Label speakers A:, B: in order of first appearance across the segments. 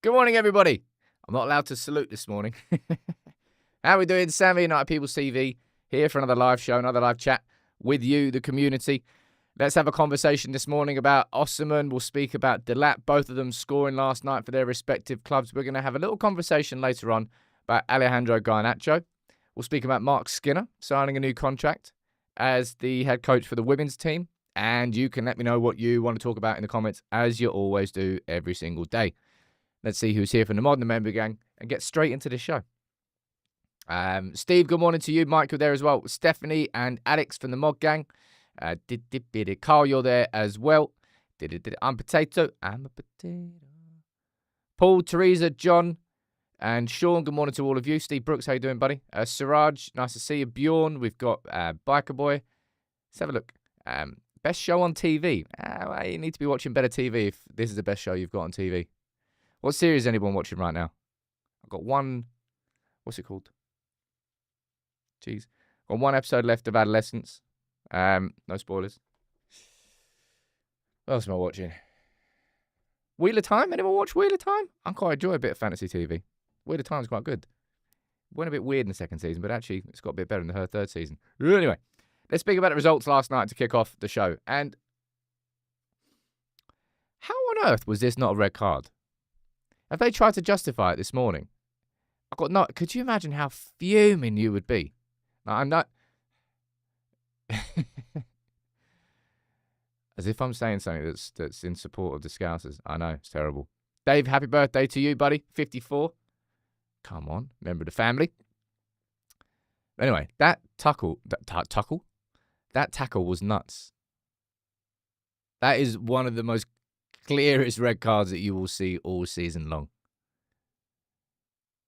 A: Good morning, everybody. I'm not allowed to salute this morning. How are we doing? Sammy, United People's TV, here for another live show, another live chat with you, the community. Let's have a conversation this morning about Osimhen. We'll speak about Delap, both of them scoring last night for their respective clubs. We're going to have a little conversation later on about Alejandro Garnacho. We'll speak about Mark Skinner signing a new contract as the head coach for the women's team. And you can let me know what you want to talk about in the comments, as you always do every single day. Let's see who's here from the Modern Member Gang and get straight into the show. Steve, good morning to you. Mike, you're there as well. Stephanie and Alex from the Mod Gang. Carl, you're there as well. I'm Potato. I'm a potato. Paul, Teresa, John, and Sean, good morning to all of you. Steve Brooks, how you doing, buddy? Siraj, nice to see you. Bjorn, we've got Biker Boy. Let's have a look. Best show on TV. Well, you need to be watching better TV if this is the best show you've got on TV. What series is anyone watching right now? I've got one. What's it called? Jeez. Got one episode left of Adolescence. No spoilers. What else am I watching? Wheel of Time? Anyone watch Wheel of Time? I quite enjoy a bit of fantasy TV. Wheel of Time's quite good. Went a bit weird in the second season, but actually it's got a bit better in the third season. Anyway, let's speak about the results last night to kick off the show. And how on earth was this not a red card? Have they tried to justify it this morning? Could you imagine how fuming you would be? I'm not. As if I'm saying something that's in support of the Scousers. I know, it's terrible. Dave, happy birthday to you, buddy. 54. Come on, member of the family. Anyway, that tackle was nuts. That is one of the most clearest red cards that you will see all season long.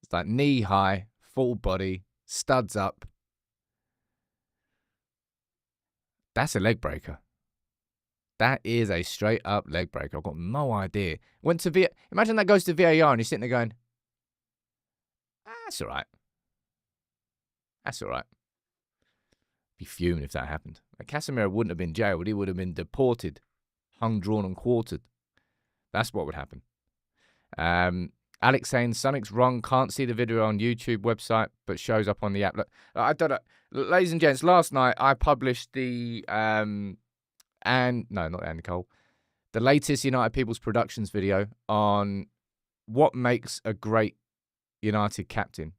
A: It's like knee high, full body, studs up. That's a leg breaker. That is a straight up leg breaker. I've got no idea. Went to Imagine that goes to VAR and you're sitting there going, that's all right. That's all right. Be fuming if that happened. Like Casemiro wouldn't have been jailed. He would have been deported, hung, drawn, and quartered. That's what would happen. Alex saying Sonic's wrong. Can't see the video on YouTube website, but shows up on the app. Look, I don't know. Ladies and gents, last night I published the not Andy Cole, the latest United People's Productions video on what makes a great United captain.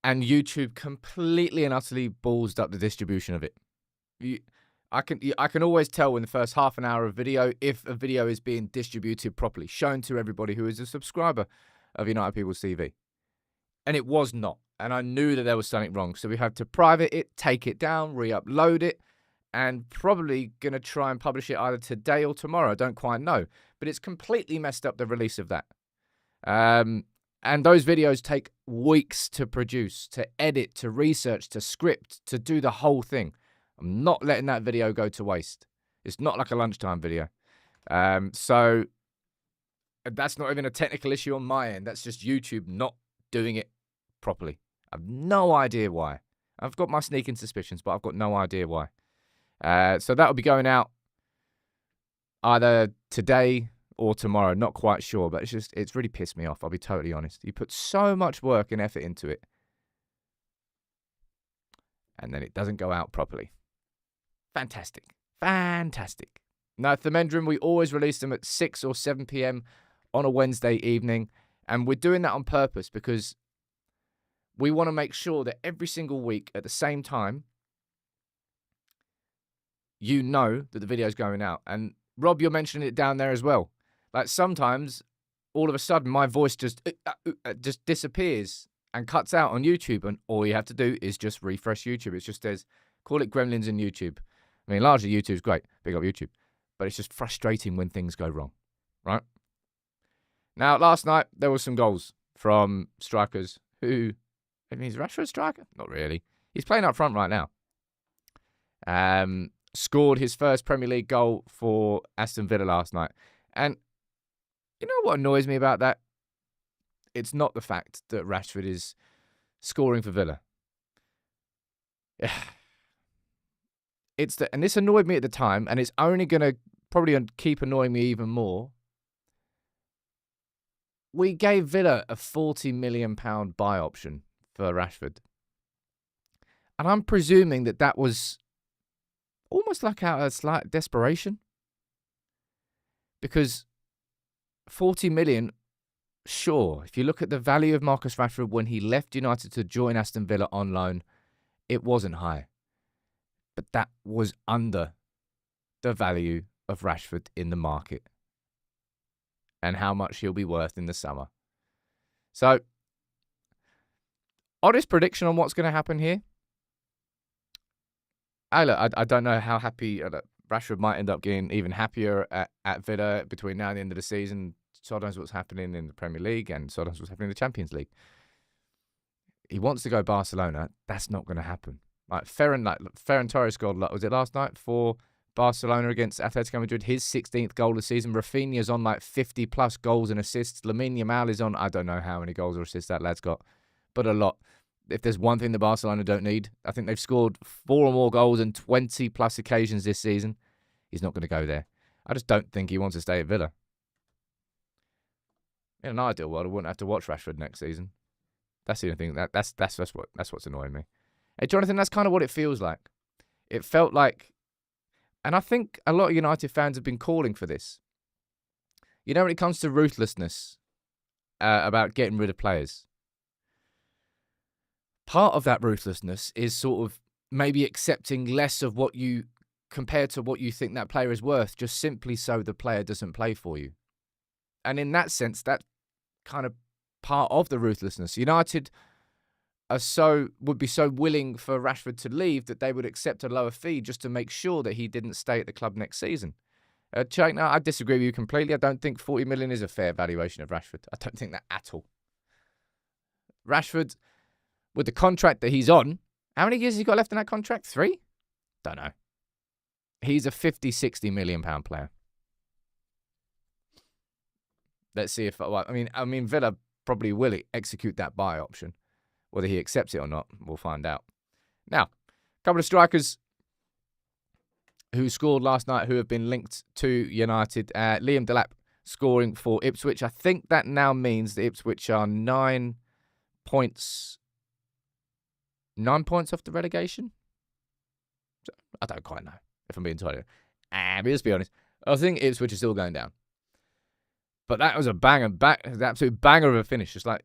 A: And YouTube completely and utterly ballsed up the distribution of it. I can always tell in the first half an hour of video if a video is being distributed properly, shown to everybody who is a subscriber of United People's TV. And it was not. And I knew that there was something wrong. So we had to private it, take it down, re-upload it, and probably going to try and publish it either today or tomorrow. I don't quite know. But it's completely messed up the release of that. And those videos take weeks to produce, to edit, to research, to script, to do the whole thing. I'm not letting that video go to waste. It's not like a lunchtime video. So that's not even a technical issue on my end. That's just YouTube not doing it properly. I've no idea why. I've got my sneaking suspicions, but I've got no idea why. So that'll be going out either today or tomorrow. Not quite sure, but it's really pissed me off. I'll be totally honest. You put so much work and effort into it, and then it doesn't go out properly. Fantastic. Now, at the Mendrum, we always release them at 6 or 7 p.m. on a Wednesday evening, and we're doing that on purpose because we want to make sure that every single week at the same time, you know that the video is going out. And Rob, you're mentioning it down there as well. Like sometimes, all of a sudden, my voice just disappears and cuts out on YouTube, and all you have to do is just refresh YouTube. It's just call it Gremlins in YouTube. I mean, largely YouTube's great, big up YouTube, but it's just frustrating when things go wrong, right? Now, last night there were some goals from strikers who, I mean, is Rashford a striker? Not really. He's playing up front right now. Scored his first Premier League goal for Aston Villa last night, and you know what annoys me about that? It's not the fact that Rashford is scoring for Villa. And this annoyed me at the time, and it's only going to probably keep annoying me even more we gave Villa a £40 million buy option for Rashford. And I'm presuming that was almost like out of slight desperation. Because 40 million, sure, if you look at the value of Marcus Rashford when he left United to join Aston Villa on loan, it wasn't high. But that was under the value of Rashford in the market and how much he'll be worth in the summer. So, honest prediction on what's going to happen here. I don't know how happy Rashford might end up getting even happier at Villa between now and the end of the season. Sometimes what's happening in the Premier League and sometimes what's happening in the Champions League. He wants to go Barcelona. That's not going to happen. Ferran Torres scored, was it last night, for Barcelona against Atletico Madrid, his 16th goal of the season. Rafinha's on 50-plus goals and assists. Lamine Yamal is on, I don't know how many goals or assists that lad's got, but a lot. If there's one thing that Barcelona don't need, I think they've scored 4 or more goals on 20-plus occasions this season. He's not going to go there. I just don't think he wants to stay at Villa. In an ideal world, I wouldn't have to watch Rashford next season. That's the only thing. That's what's annoying me. Hey, Jonathan, that's kind of what it feels like. It felt like, and I think a lot of United fans have been calling for this. You know, when it comes to ruthlessness about getting rid of players, part of that ruthlessness is sort of maybe accepting less of what you, compared to what you think that player is worth, just simply so the player doesn't play for you. And in that sense, that kind of part of the ruthlessness. United would be so willing for Rashford to leave that they would accept a lower fee just to make sure that he didn't stay at the club next season. Chuck, no, I disagree with you completely. I don't think 40 million is a fair valuation of Rashford. I don't think that at all. Rashford, with the contract that he's on, how many years has he got left in that contract? 3? Don't know. He's a 50, 60 million pound player. Let's see if, I mean, Villa probably will execute that buy option. Whether he accepts it or not, we'll find out. Now, a couple of strikers who scored last night who have been linked to United. Liam Delap scoring for Ipswich. I think that now means that Ipswich are 9 points. 9 points off the relegation? I don't quite know, if I'm being totally honest. But let's be honest. I think Ipswich is still going down. But that was an absolute banger of a finish. Just like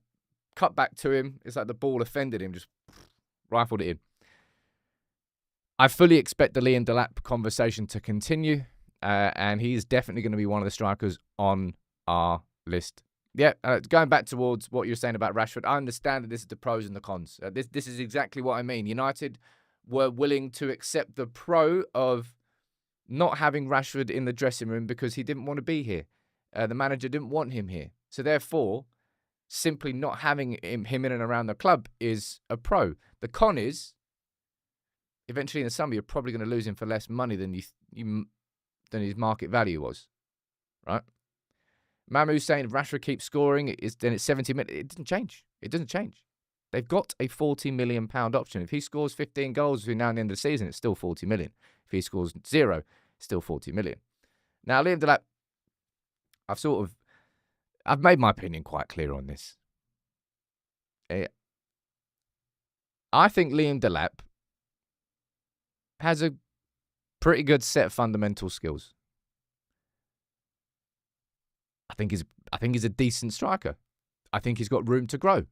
A: cut back to him. It's like the ball offended him, just rifled it in. I fully expect the Liam Delap conversation to continue, and he's definitely going to be one of the strikers on our list. Yeah, going back towards what you were saying about Rashford, I understand that this is the pros and the cons. This is exactly what I mean. United were willing to accept the pro of not having Rashford in the dressing room because he didn't want to be here. The manager didn't want him here. So therefore, simply not having him in and around the club is a pro. The con is, eventually in the summer, you're probably going to lose him for less money than than his market value was, right? Mamu's saying if Rashford keeps scoring, then it's 70 million. It doesn't change. It doesn't change. They've got a £40 million option. If he scores 15 goals between now and the end of the season, it's still 40 million. If he scores 0, it's still 40 million. Now, Liam Delap, I've made my opinion quite clear on this. I think Liam Delap has a pretty good set of fundamental skills. I think he's a decent striker. I think he's got room to grow.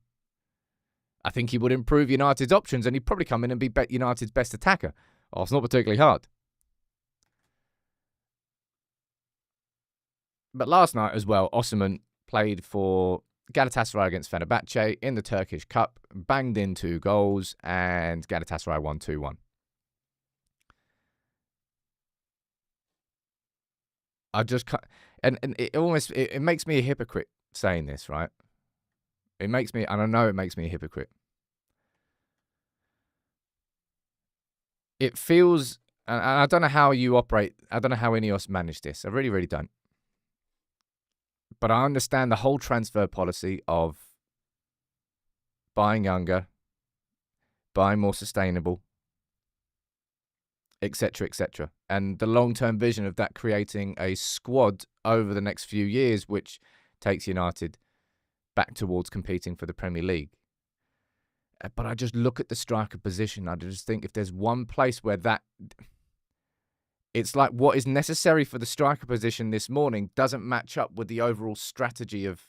A: I think he would improve United's options and he'd probably come in and be United's best attacker. Oh, it's not particularly hard. But last night as well, Osimhen played for Galatasaray against Fenerbahce in the Turkish Cup, banged in 2 goals, and Galatasaray won 2-1. I just can't, and it makes me a hypocrite saying this, right? It makes me, and I know it makes me a hypocrite. It feels, and I don't know how you operate, I don't know how Ineos manage this. I really, really don't. But I understand the whole transfer policy of buying younger, buying more sustainable, etc., etc. And the long-term vision of that creating a squad over the next few years, which takes United back towards competing for the Premier League. But I just look at the striker position. I just think if there's one place where it's like what is necessary for the striker position this morning doesn't match up with the overall strategy of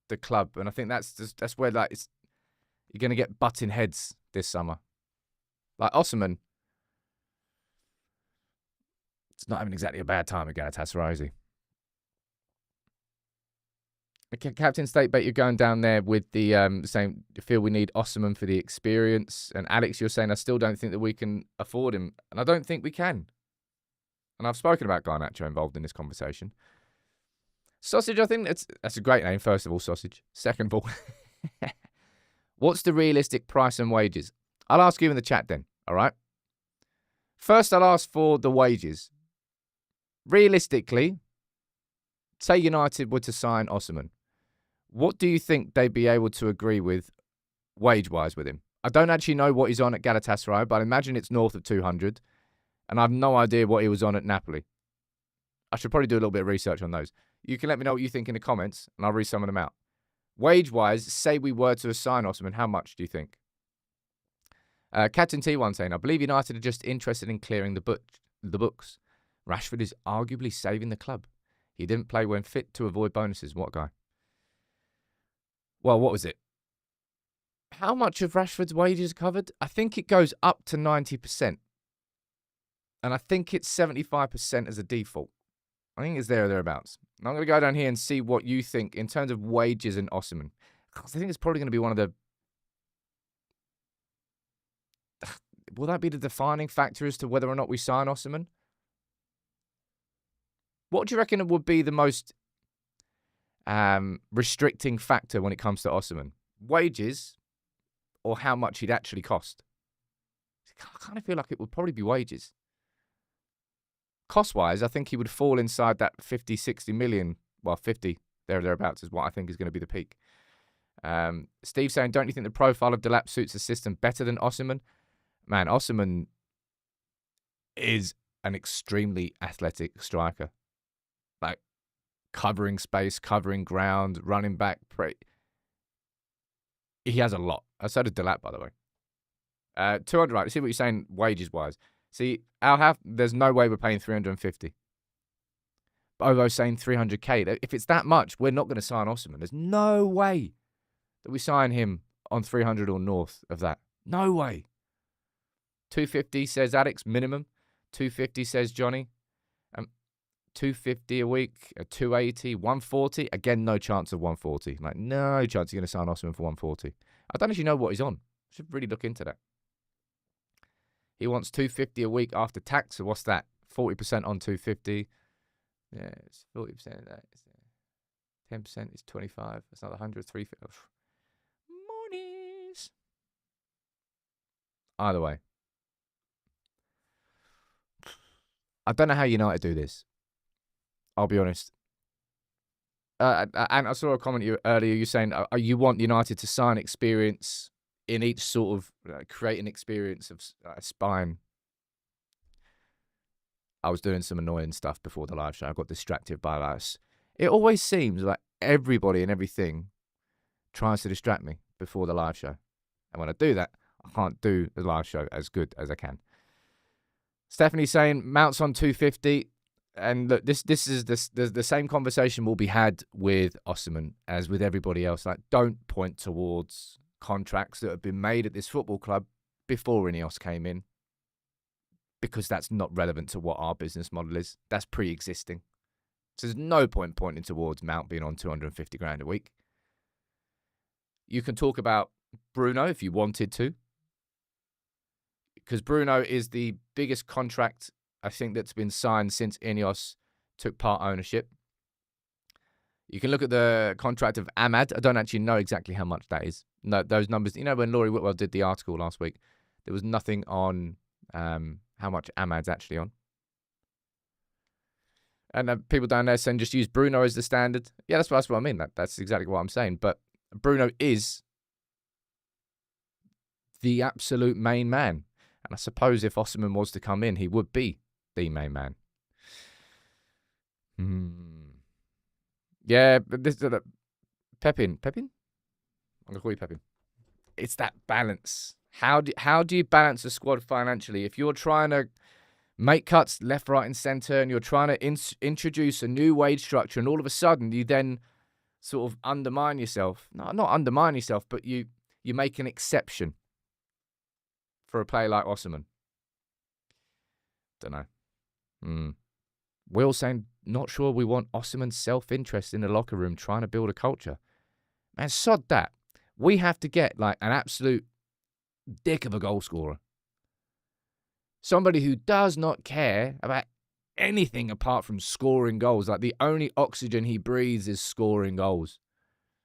A: the club. And I think that's where you're going to get butting heads this summer. Like Osimhen, it's not having exactly a bad time at Galatasaray, is he? Captain Statebait, you're going down there with the saying, you feel we need Osimhen for the experience. And Alex, you're saying, I still don't think that we can afford him. And I don't think we can. And I've spoken about Garnacho involved in this conversation. Sausage, I think that's a great name, first of all, Sausage. Second of all, what's the realistic price and wages? I'll ask you in the chat then, all right? First, I'll ask for the wages. Realistically, say United were to sign Osimhen. What do you think they'd be able to agree with wage-wise with him? I don't actually know what he's on at Galatasaray, but I imagine it's north of 200. And I have no idea what he was on at Napoli. I should probably do a little bit of research on those. You can let me know what you think in the comments, and I'll read some of them out. Wage-wise, say we were to assign Osimhen, how much do you think? Captain T1 saying, I believe United are just interested in clearing the books. Rashford is arguably saving the club. He didn't play when fit to avoid bonuses. What guy? Well, what was it? How much of Rashford's wages covered? I think it goes up to 90%. And I think it's 75% as a default. I think it's there or thereabouts. And I'm going to go down here and see what you think in terms of wages and Osimhen. Because I think it's probably going to be one of the... Will that be the defining factor as to whether or not we sign Osimhen? What do you reckon would be the most restricting factor when it comes to Osimhen? Wages or how much he'd actually cost? I kind of feel like it would probably be wages. Cost-wise, I think he would fall inside that 50, 60 million. Well, 50, thereabouts is what I think is going to be the peak. Steve saying, don't you think the profile of Delap suits the system better than Osimhen? Man, Osimhen is an extremely athletic striker. Like, covering space, covering ground, running back. He has a lot. So does Delap, by the way. 200, right, see what you're saying wages-wise. See, there's no way we're paying 350. Bovo's saying 300k. If it's that much, we're not going to sign Osimhen. There's no way that we sign him on 300 or north of that. No way. 250 says Alex, minimum. 250 says Johnny. 250 a week, 280, 140. Again, no chance of 140. Like, no chance you're going to sign Osimhen for 140. I don't actually know what he's on. Should really look into that. He wants 250 a week after tax. So what's that? 40% on 250. Yeah, it's 40% of that. 10% is 25. That's not 100. 350. Monies. Either way. I don't know how United do this. I'll be honest. And I saw a comment earlier. You saying you want United to sign experience in each sort of create an experience of spine. I was doing some annoying stuff before the live show. I got distracted by that. It always seems like everybody and everything tries to distract me before the live show. And when I do that, I can't do the live show as good as I can. Stephanie saying Mount's on 250. And look, this is the same conversation will be had with Osimhen as with everybody else. Like, don't point towards contracts that have been made at this football club before Ineos came in, because that's not relevant to what our business model is. That's pre-existing. So there's no point pointing towards Mount being on 250 grand a week. You can talk about Bruno if you wanted to, because Bruno is the biggest contract I think that's been signed since Ineos took part ownership. You can look at the contract of Ahmad. I don't actually know exactly how much that is. No, those numbers. You know, when Laurie Whitwell did the article last week, there was nothing on how much Ahmad's actually on. And people down there saying just use Bruno as the standard. Yeah, that's what I mean. That's exactly what I'm saying. But Bruno is the absolute main man. And I suppose if Osimhen was to come in, he would be the main man. Yeah, but this Pepin? I'm going to call you Pepe. It's that balance. How do you balance a squad financially? If you're trying to make cuts left, right, and centre, and you're trying to introduce a new wage structure, and all of a sudden you then sort of undermine yourself. No, not undermine yourself, but you make an exception for a player like Osimhen. Don't know. Will saying, not sure we want Osimhen's self-interest in the locker room trying to build a culture. Man, sod that. We have to get like an absolute dick of a goal scorer. Somebody who does not care about anything apart from scoring goals. Like the only oxygen he breathes is scoring goals.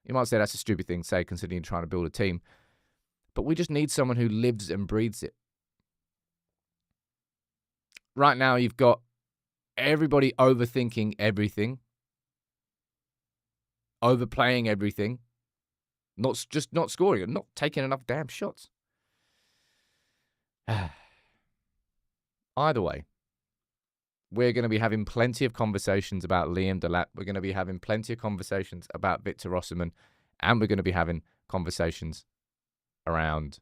A: You might say that's a stupid thing to say considering you're trying to build a team. But we just need someone who lives and breathes it. Right now you've got everybody overthinking everything. Overplaying everything. Not scoring and not taking enough damn shots. Either way, we're going to be having plenty of conversations about Liam Delap. We're going to be having plenty of conversations about Victor Osimhen. And we're going to be having conversations around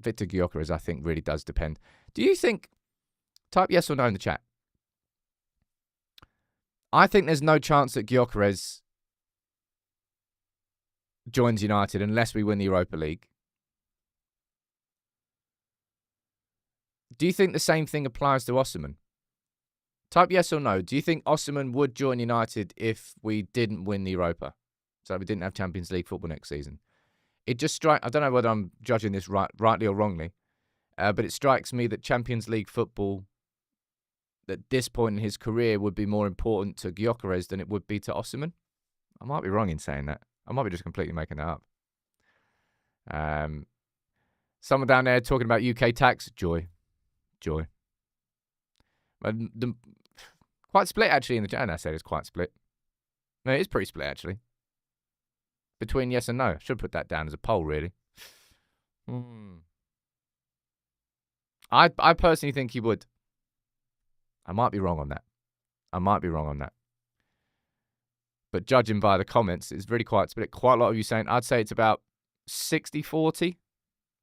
A: Victor Gyökeres, I think, really does depend. Do you think, type yes or no in the chat. I think there's no chance that Gyökeres joins United unless we win the Europa League. Do you think the same thing applies to Osimhen? Type yes or no. Do you think Osimhen would join United if we didn't win the Europa? So we didn't have Champions League football next season. It just strikes, I don't know whether I'm judging this rightly or wrongly, but it strikes me that Champions League football at this point in his career would be more important to Gyökeres than it would be to Osimhen. I might be wrong in saying that. I might be just completely making that up. Someone down there talking about UK tax. Joy. But quite split, actually, in the chat. I said it's quite split. No, it is pretty split, actually. Between yes and no. I should put that down as a poll, really. I personally think he would. I might be wrong on that. But judging by the comments, it's really quite split. Quite a lot of you saying, I'd say it's about 60-40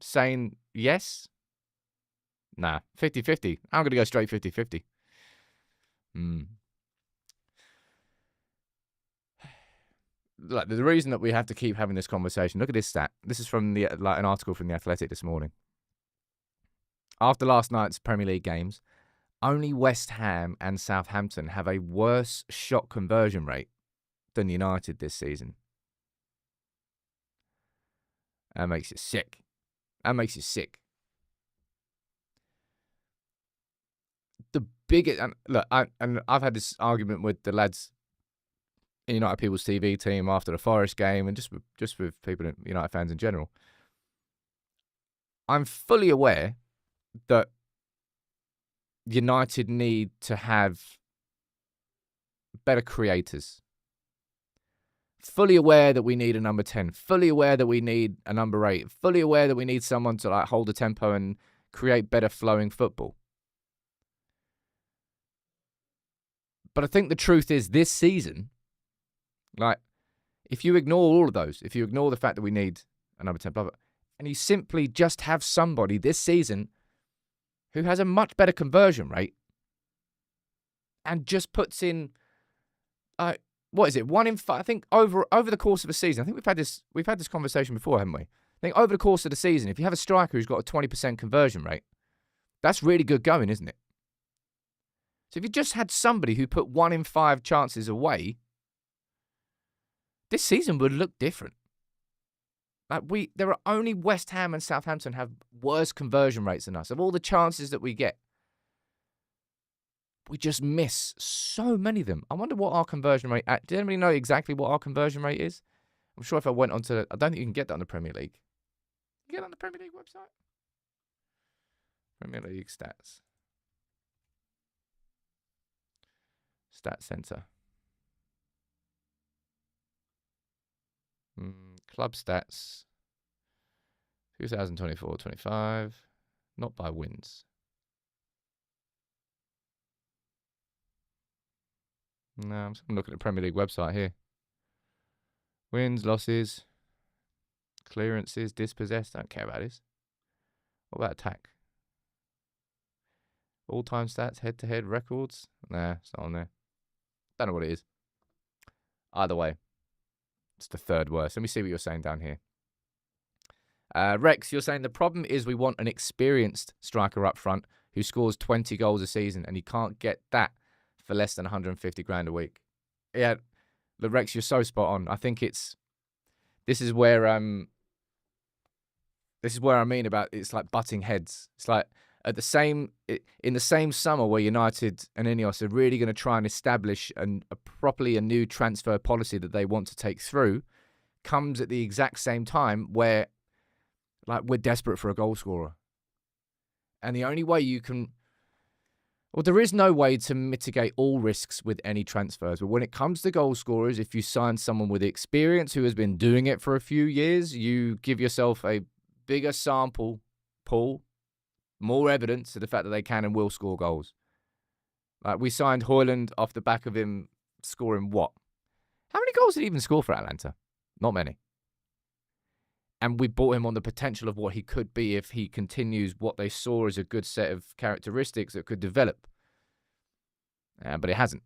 A: saying yes. Nah, 50-50. I'm going to go straight 50-50. Like, the reason that we have to keep having this conversation, look at this stat. This is from an article from The Athletic this morning. After last night's Premier League games, only West Ham and Southampton have a worse shot conversion rate than United this season. That makes you sick. The biggest, and look, I've had this argument with the lads in United People's TV team after the Forest game, and just with people, United fans in general. I'm fully aware that United need to have better creators. Fully aware that we need a number 10. Fully aware that we need a number 8. Fully aware that we need someone to hold the tempo and create better flowing football. But I think the truth is this season, if you ignore all of those, if you ignore the fact that we need a number 10, blah, blah, and you simply just have somebody this season who has a much better conversion rate and just puts in, what is it, 1 in 5? I think over the course of a season, I think we've had this conversation before, haven't we? I think over the course of the season, if you have a striker who's got a 20% conversion rate, that's really good going, isn't it? So if you just had somebody who put 1 in 5 chances away, this season would look different. There are only West Ham and Southampton have worse conversion rates than us. Of all the chances that we get, we just miss so many of them. I wonder what our conversion rate. Does anybody know exactly what our conversion rate is? I'm sure if I went onto, I don't think you can get that on the Premier League. You get it on the Premier League website. Premier League stats. Stat Center. Club stats. 2024-25. Not by wins. No, I'm just looking at the Premier League website here. Wins, losses, clearances, dispossessed. Don't care about this. What about attack? All-time stats, head-to-head records. Nah, it's not on there. Don't know what it is. Either way, it's the third worst. Let me see what you're saying down here. Rex, you're saying the problem is we want an experienced striker up front who scores 20 goals a season, and you can't get that for less than 150 grand a week. Yeah, look, Rex, you're so spot on. I think this is where I mean about it's like butting heads. It's like in the same summer where United and Ineos are really going to try and establish a new transfer policy that they want to take through, comes at the exact same time where we're desperate for a goal scorer. And the only way you can... Well, there is no way to mitigate all risks with any transfers. But when it comes to goal scorers, if you sign someone with experience who has been doing it for a few years, you give yourself a bigger sample pool, more evidence to the fact that they can and will score goals. Like, we signed Højlund off the back of him scoring what? How many goals did he even score for Atlanta? Not many. And we bought him on the potential of what he could be if he continues what they saw as a good set of characteristics that could develop. But it hasn't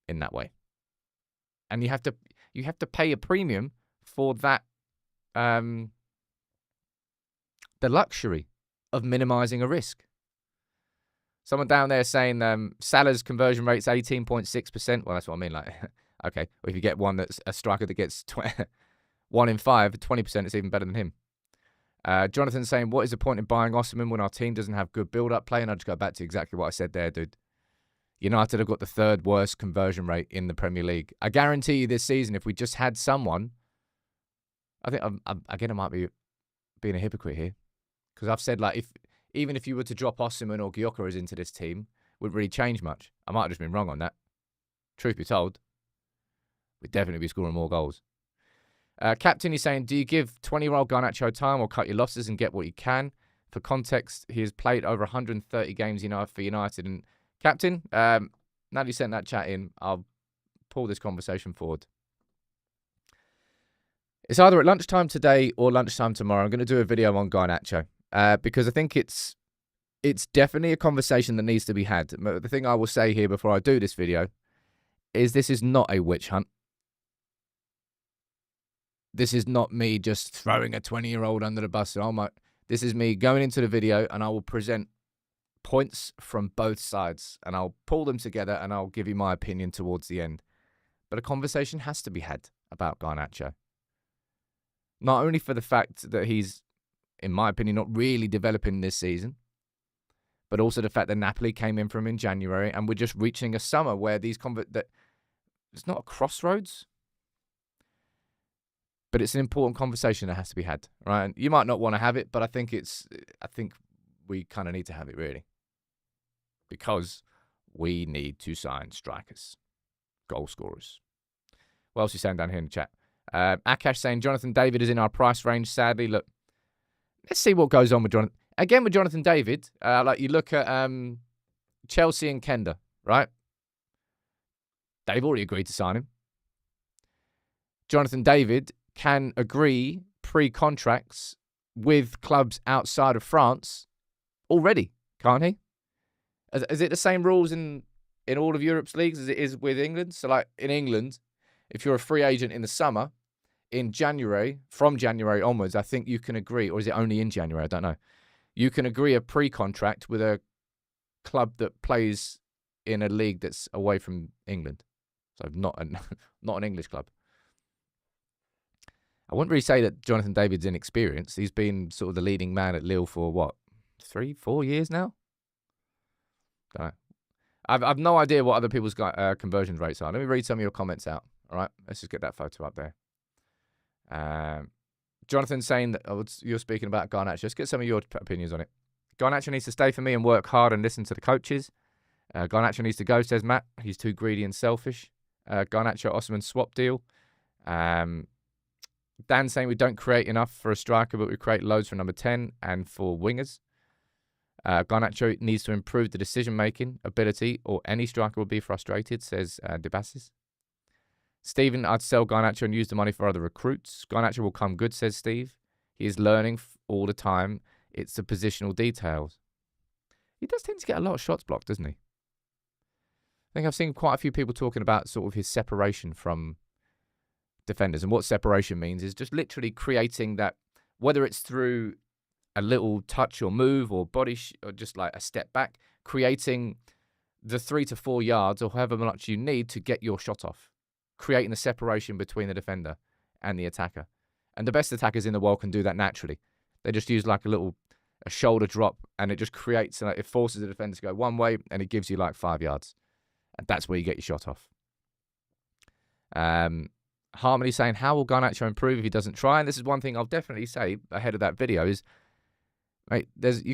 A: in that way. And you have to pay a premium for that, the luxury of minimizing a risk. Someone down there saying Salah's conversion rate's 18.6%. Well, that's what I mean. Like, okay, well, if you get one that's a striker that gets 1 in 5, 20%, it's even better than him. Jonathan saying, what is the point in buying Osimhen when our team doesn't have good build-up play? And I'll just go back to exactly what I said there, dude. United have got the third worst conversion rate in the Premier League. I guarantee you this season, if we just had someone... I think, again, I might be being a hypocrite here. Because I've said, even if you were to drop Osimhen or Gyökeres into this team, it wouldn't really change much. I might have just been wrong on that. Truth be told, we'd definitely be scoring more goals. Captain is saying, do you give 20-year-old Garnacho time or cut your losses and get what you can? For context, he has played over 130 games for United. And Captain, now that you sent that chat in, I'll pull this conversation forward. It's either at lunchtime today or lunchtime tomorrow. I'm going to do a video on Garnacho because I think it's definitely a conversation that needs to be had. The thing I will say here before I do this video is this is not a witch hunt. This is not me just throwing a 20-year-old under the bus. This is me going into the video and I will present points from both sides and I'll pull them together and I'll give you my opinion towards the end. But a conversation has to be had about Garnacho. Not only for the fact that he's, in my opinion, not really developing this season, but also the fact that Napoli came in from him in January and we're just reaching a summer where it's not a crossroads. But it's an important conversation that has to be had, right? And you might not want to have it, but I think we kind of need to have it, really. Because we need to sign strikers, goal scorers. What else are you saying down here in the chat? Akash saying, Jonathan David is in our price range, sadly. Look, let's see what goes on with Jonathan. Again, with Jonathan David, you look at Chelsea and Kenda, right? They've already agreed to sign him. Jonathan David can agree pre-contracts with clubs outside of France already, can't he? Is it the same rules in all of Europe's leagues as it is with England? So, in England, if you're a free agent in the summer, in January, from January onwards, I think you can agree, or is it only in January? I don't know. You can agree a pre-contract with a club that plays in a league that's away from England. So not an English club. I wouldn't really say that Jonathan David's inexperienced. He's been sort of the leading man at Lille for, 3-4 years now? Don't know. I've no idea what other people's conversion rates are. Let me read some of your comments out. All right, let's just get that photo up there. Jonathan saying that you're speaking about Garnacho. Let's get some of your opinions on it. Garnacho needs to stay for me and work hard and listen to the coaches. Garnacho needs to go, says Matt. He's too greedy and selfish. Garnacho Osimhen swap deal. Dan saying we don't create enough for a striker, but we create loads for number 10 and for wingers. Garnacho needs to improve the decision-making ability or any striker will be frustrated, says Debasis. Stephen, I'd sell Garnacho and use the money for other recruits. Garnacho will come good, says Steve. He is learning all the time. It's the positional details. He does tend to get a lot of shots blocked, doesn't he? I think I've seen quite a few people talking about sort of his separation from defenders. And what separation means is just literally creating that, whether it's through a little touch or move or body or just like a step back, creating the 3 to 4 yards or however much you need to get your shot off, creating the separation between the defender and the attacker. And the best attackers in the world can do that naturally. They just use like a shoulder drop, and it just creates, it forces the defender to go one way, and it gives you like 5 yards. And that's where you get your shot off. Harmony saying, how will Garnacho improve if he doesn't try? And this is one thing I'll definitely say ahead of that video is, mate,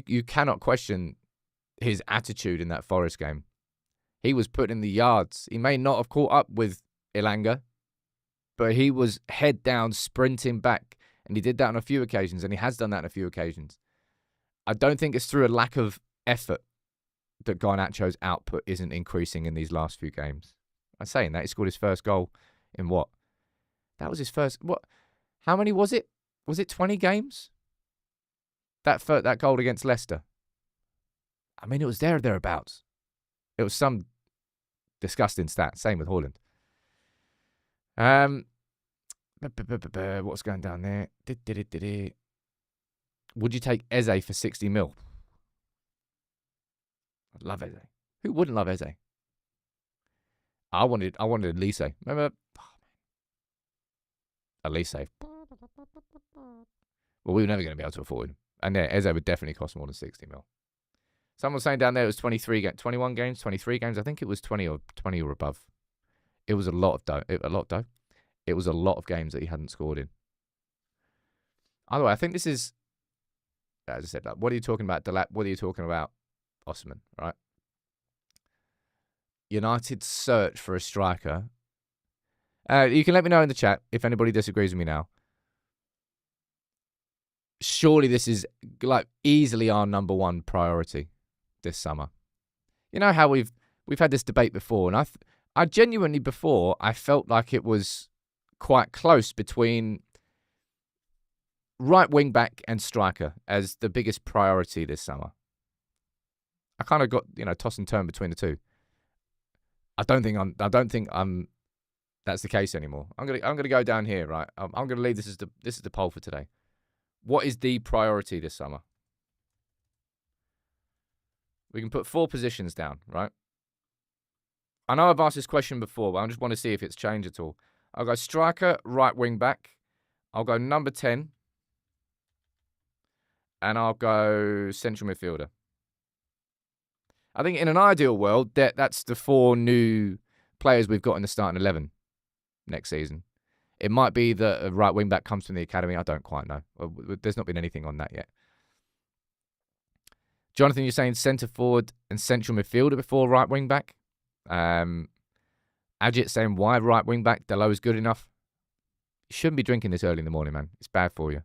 A: you cannot question his attitude in that Forest game. He was putting the yards. He may not have caught up with Elanga, but he was head down, sprinting back. And he did that on a few occasions, and he has done that on a few occasions. I don't think it's through a lack of effort that Garnacho's output isn't increasing in these last few games. I'm saying that. He scored his first goal in what? That was his first... What? How many was it? Was it 20 games? That goal against Leicester. I mean, it was there or thereabouts. It was some disgusting stat. Same with Haaland. What's going down there? Would you take Eze for 60 mil? I'd love Eze. Who wouldn't love Eze? I wanted Elise. Remember? Elise. Well, we were never going to be able to afford him. And yeah, Eze would definitely cost more than 60 mil. Someone was saying down there it was 21 games, 23 games. I think it was 20 or above. It was a lot of dough. It was a lot of games that he hadn't scored in. By the way, I think this is, as I said, like, what are you talking about, Delap? What are you talking about, Osimhen, right? United's search for a striker. You can let me know in the chat if anybody disagrees with me now. Surely this is like easily our number one priority this summer. You know how we've had this debate before, and I genuinely before I felt like it was quite close between right wing back and striker as the biggest priority this summer. I kind of got toss and turn between the two. I don't think I'm that's the case anymore. I'm gonna go down here, right? I'm gonna leave this is the poll for today. What is the priority this summer? We can put 4 positions down, right? I know I've asked this question before, but I just want to see if it's changed at all. I'll go striker, right wing back. I'll go number 10. And I'll go central midfielder. I think in an ideal world, that's the 4 new players we've got in the starting 11 next season. It might be that a right wing back comes from the academy. I don't quite know. There's not been anything on that yet. Jonathan, you're saying centre forward and central midfielder before right wing back. Ajit saying why right wing back? Delap is good enough. You shouldn't be drinking this early in the morning, man. It's bad for you.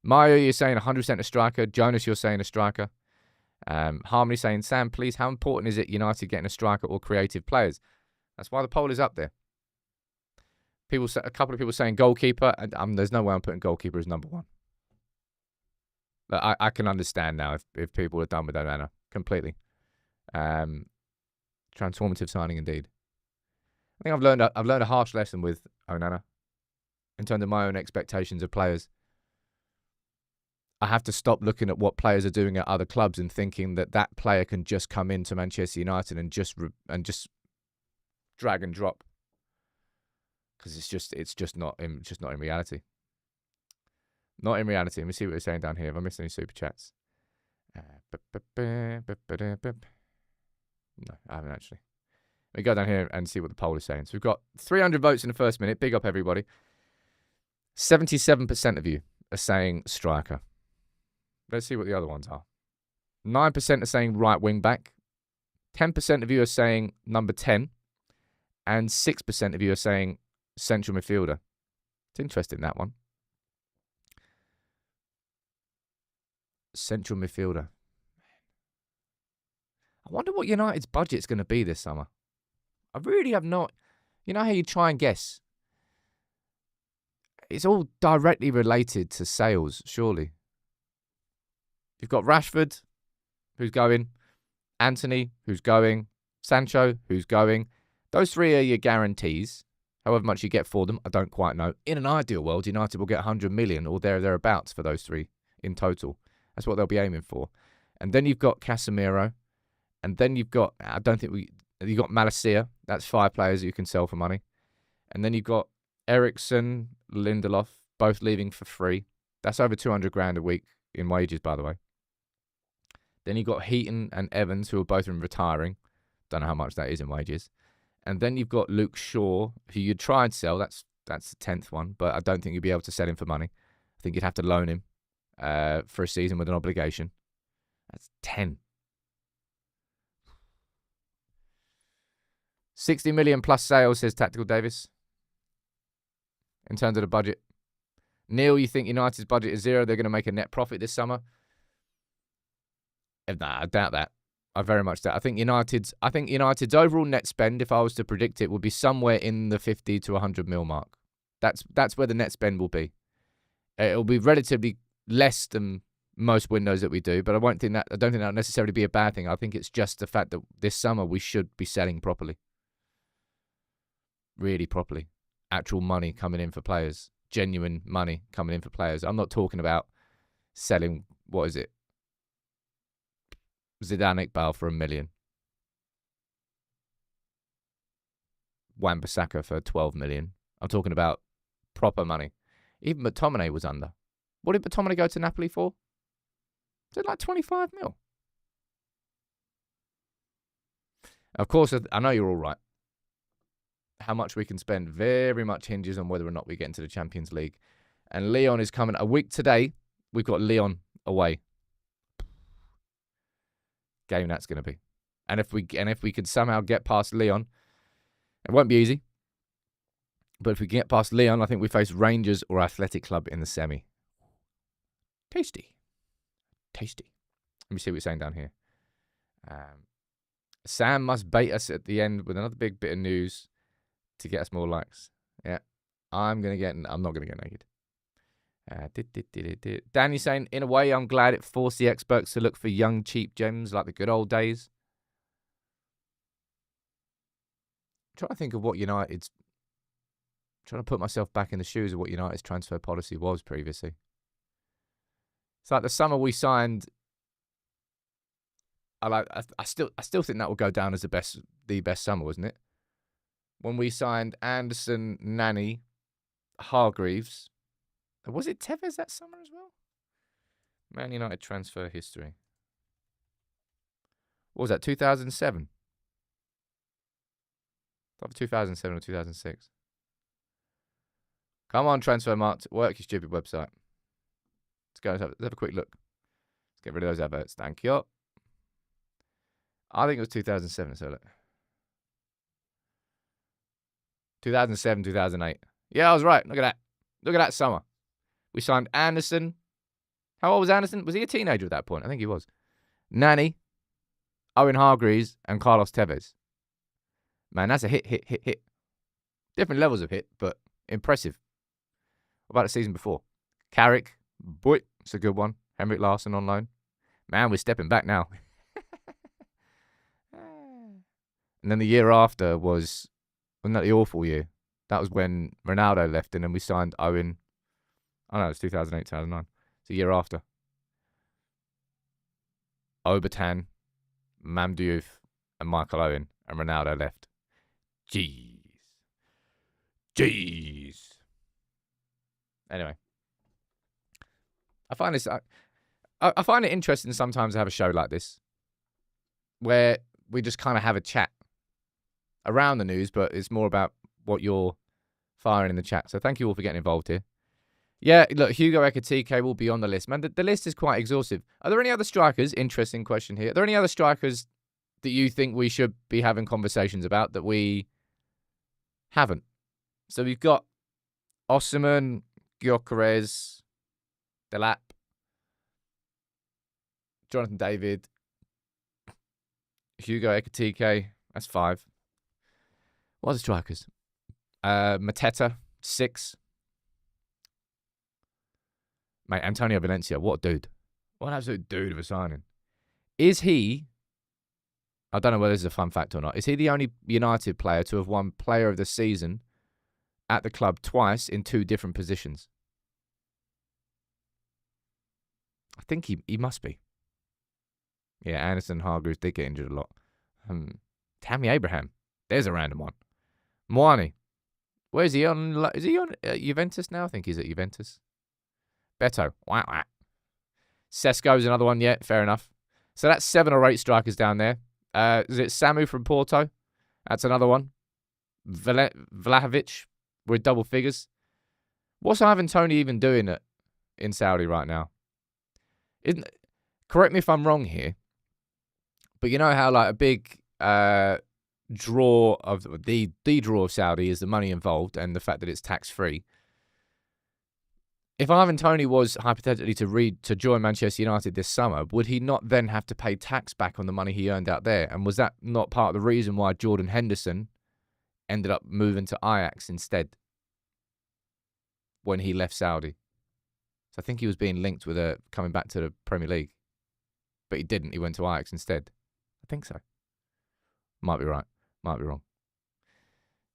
A: Mario, you're saying 100% a striker. Jonas, you're saying a striker. Harmony saying, Sam, please, how important is it United getting a striker or creative players? That's why the poll is up there. A couple of people saying goalkeeper, and there's no way I'm putting goalkeeper as number 1. But I can understand now if people are done with Onana completely. Transformative signing indeed. I think I've learned a harsh lesson with Onana in terms of my own expectations of players. I have to stop looking at what players are doing at other clubs and thinking that player can just come into Manchester United and just drag and drop. Because it's just not in reality. Not in reality. Let me see what they're saying down here. Have I missed any super chats? No, I haven't actually. Let me go down here and see what the poll is saying. So we've got 300 votes in the first minute. Big up, everybody. 77% of you are saying striker. Let's see what the other ones are. 9% are saying right wing back. 10% of you are saying number 10. And 6% of you are saying central midfielder. It's interesting, that one. Central midfielder. I wonder what United's budget's going to be this summer. I really have not... You know how you try and guess? It's all directly related to sales, surely. You've got Rashford, who's going. Antony, who's going. Sancho, who's going. Those three are your guarantees. However much you get for them, I don't quite know. In an ideal world, United will get 100 million or thereabouts for those three in total. That's what they'll be aiming for. And then you've got Casemiro. And then you've got, you've got Malacia. That's 5 players that you can sell for money. And then you've got Eriksen, Lindelof, both leaving for free. That's over 200 grand a week in wages, by the way. Then you've got Heaton and Evans, who are both retiring. Don't know how much that is in wages. And then you've got Luke Shaw, who you'd try and sell. That's the 10th one, but I don't think you'd be able to sell him for money. I think you'd have to loan him for a season with an obligation. That's 10. 60 million plus sales, says Tactical Davis, in terms of the budget. Neil, you think United's budget is 0? They're going to make a net profit this summer? Nah, I doubt that. I very much doubt. I think United's overall net spend, if I was to predict it, would be somewhere in the 50 to 100 mil mark. That's where the net spend will be. It'll be relatively less than most windows that we do, but I don't think that will necessarily be a bad thing. I think it's just the fact that this summer we should be selling properly. Really properly. Actual money coming in for players. Genuine money coming in for players. I'm not talking about selling, what is it? Zidane Iqbal for $1 million. Wan-Bissaka for 12 million. I'm talking about proper money. Even McTominay was under. What did McTominay go to Napoli for? Is it like 25 mil? Of course, I know you're all right. How much we can spend very much hinges on whether or not we get into the Champions League. And Lyon is coming a week today. We've got Lyon away. Game that's going to be. And if we could somehow get past Lyon, it won't be easy. But if we get past Lyon, I think we face Rangers or Athletic Club in the semi. Tasty. Let me see what you're saying down here. Sam must bait us at the end with another big bit of news to get us more likes. Yeah. I'm not going to get naked. Danny saying, in a way, I'm glad it forced the experts to look for young, cheap gems like the good old days. I'm trying to think of what United's... trying to put myself back in the shoes of what United's transfer policy was previously. It's like the summer we signed... I still think that will go down as the best summer, wasn't it? When we signed Anderson, Nani, Hargreaves... Was it Tevez that summer as well? Man United transfer history. What was that, 2007? Either 2007 or 2006. Come on, Transfermarkt. Work your stupid website. Let's have a quick look. Let's get rid of those adverts. Thank you. I think it was 2007. So look. 2007, 2008. Yeah, I was right. Look at that. Look at that summer. We signed Anderson. How old was Anderson? Was he a teenager at that point? I think he was. Nani, Owen Hargreaves, and Carlos Tevez. Man, that's a hit. Different levels of hit, but impressive. What about the season before? Carrick, boy, it's a good one. Henrik Larsson on loan. Man, we're stepping back now. And then the year after wasn't that the awful year? That was when Ronaldo left, and then we signed Owen. Oh, no, it was 2008, 2009. It's a year after. Obertan, Mam Diouf, and Michael Owen, and Ronaldo left. Jeez. Anyway. I find it interesting sometimes to have a show like this, where we just kind of have a chat around the news, but it's more about what you're firing in the chat. So thank you all for getting involved here. Yeah, look, Hugo Ekitike will be on the list. Man, the list is quite exhaustive. Are there any other strikers? Interesting question here. Are there any other strikers that you think we should be having conversations about that we haven't? So we've got Osimhen, Gyökeres, Delap, Jonathan David, Hugo Ekitike. That's 5. What are the strikers? Mateta, 6. Mate, Antonio Valencia, what a dude. What an absolute dude of a signing. Is he, I don't know whether this is a fun fact or not, is he the only United player to have won Player of the Season at the club twice in 2 different positions? I think he must be. Yeah, Anderson Hargreaves did get injured a lot. Tammy Abraham. There's a random one. Moani. Where is he on? Is he on Juventus now? I think he's at Juventus. Beto. Wow. Sesko's another one. Yeah, fair enough. So that's 7 or 8 strikers down there. Is it Samu from Porto? That's another one. Vlahovic with double figures. What's Ivan Toney even doing in Saudi right now? Correct me if I'm wrong here, but you know how like a big draw of the draw of Saudi is the money involved and the fact that it's tax free. If Ivan Toney was hypothetically to join Manchester United this summer, would he not then have to pay tax back on the money he earned out there? And was that not part of the reason why Jordan Henderson ended up moving to Ajax instead when he left Saudi? So I think he was being linked with coming back to the Premier League, but he didn't. He went to Ajax instead. I think so. Might be right. Might be wrong.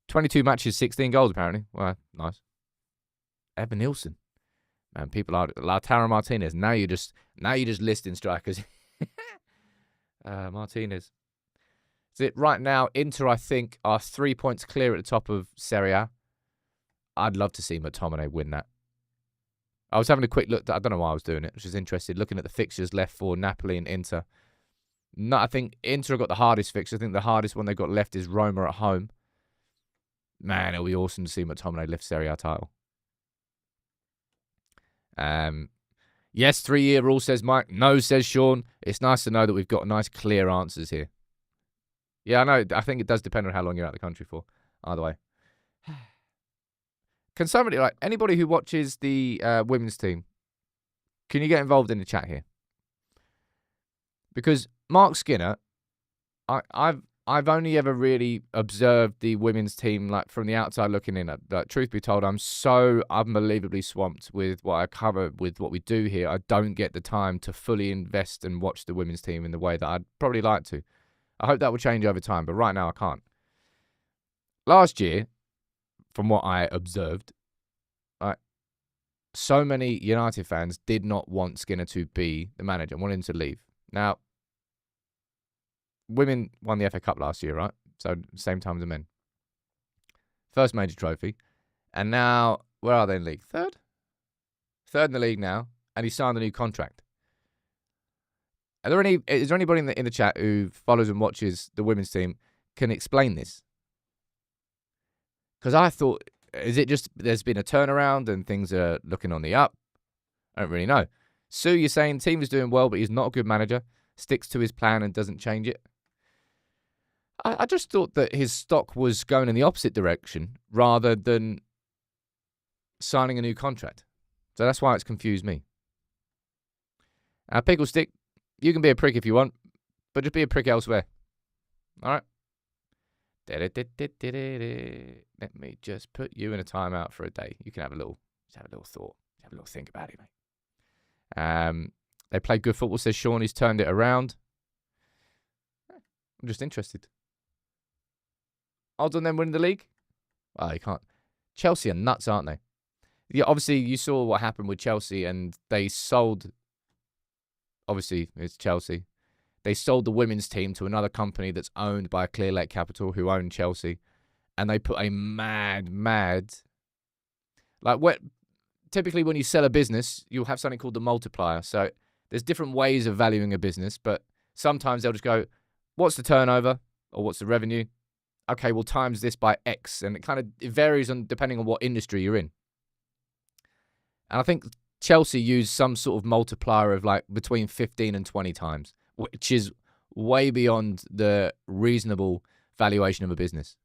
A: 22 matches, 16 goals apparently. Well, nice. Evan Nilsson. Man, people are Lautaro Martinez. Now you're just listing strikers. Martinez. Is it right now? Inter, I think, are 3 points clear at the top of Serie A. I'd love to see McTominay win that. I was having a quick look. I don't know why I was doing it. I was just interested, looking at the fixtures left for Napoli and Inter. No, I think Inter have got the hardest fixture. I think the hardest one they've got left is Roma at home. Man, it'll be awesome to see McTominay lift Serie A title. Yes, 3-year rule, says Mike. No, says Sean. It's nice to know that we've got nice, clear answers here. Yeah, I know. I think it does depend on how long you're out of the country for. Either way. Can somebody, like anybody who watches the women's team, can you get involved in the chat here? Because Mark Skinner, I've only ever really observed the women's team like from the outside looking in. Like, truth be told, I'm so unbelievably swamped with what I cover, with what we do here. I don't get the time to fully invest and watch the women's team in the way that I'd probably like to. I hope that will change over time, but right now I can't. Last year, from what I observed, so many United fans did not want Skinner to be the manager, wanted him to leave. Now, women won the FA Cup last year, right? So, same time as the men. First major trophy. And now, where are they in the league? Third? Third in the league now. And he signed a new contract. Is there anybody in the chat who follows and watches the women's team can explain this? Because I thought, is it just there's been a turnaround and things are looking on the up? I don't really know. Sue, you're saying team is doing well, but he's not a good manager. Sticks to his plan and doesn't change it. I just thought that his stock was going in the opposite direction rather than signing a new contract. So that's why it's confused me. Pickle Stick, you can be a prick if you want, but just be a prick elsewhere. All right? Let me just put you in a timeout for a day. You can have a little thought. Have a little think about it, mate. They play good football, says Sean. He's turned it around. I'm just interested. Odds on them winning the league? Well, you can't. Chelsea are nuts, aren't they? Yeah, obviously, you saw what happened with Chelsea, and they sold. Obviously, it's Chelsea. They sold the women's team to another company that's owned by Clear Lake Capital, who own Chelsea, and they put a mad. Typically, when you sell a business, you'll have something called the multiplier. So there's different ways of valuing a business, but sometimes they'll just go, "What's the turnover or what's the revenue?" Okay, well, times this by X, and it varies depending on what industry you're in. And I think Chelsea used some sort of multiplier of like between 15 and 20 times, which is way beyond the reasonable valuation of a business.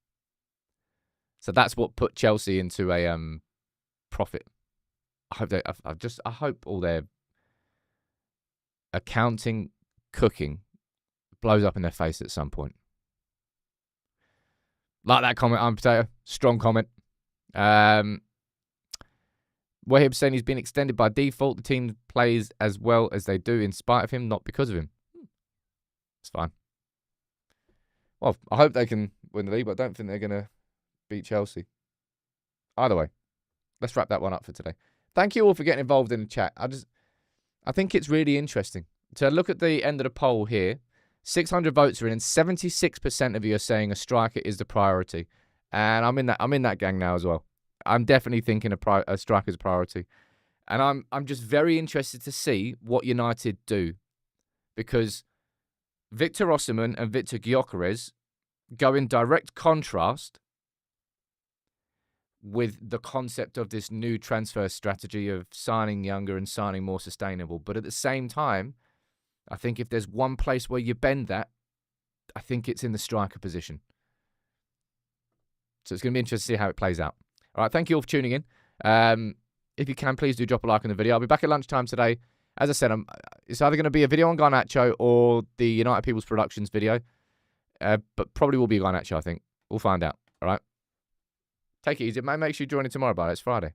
A: So that's what put Chelsea into a profit. I hope all their accounting, cooking blows up in their face at some point. Like that comment, I'm Potato. Strong comment. Wahib saying he's been extended by default. The team plays as well as they do in spite of him, not because of him. It's fine. Well, I hope they can win the league, but I don't think they're going to beat Chelsea. Either way, let's wrap that one up for today. Thank you all for getting involved in the chat. I think it's really interesting. To look at the end of the poll here, 600 votes are in, and 76% of you are saying a striker is the priority. And I'm in that gang now as well. I'm definitely thinking a striker's a priority. And I'm just very interested to see what United do. Because Victor Osimhen and Victor Gyökeres go in direct contrast with the concept of this new transfer strategy of signing younger and signing more sustainable. But at the same time, I think if there's one place where you bend that, I think it's in the striker position. So it's going to be interesting to see how it plays out. All right, thank you all for tuning in. If you can, please do drop a like on the video. I'll be back at lunchtime today. As I said, it's either going to be a video on Garnacho or the United People's Productions video. But probably will be Garnacho, I think. We'll find out. All right? Take it easy. Make sure you join in tomorrow, but it's Friday.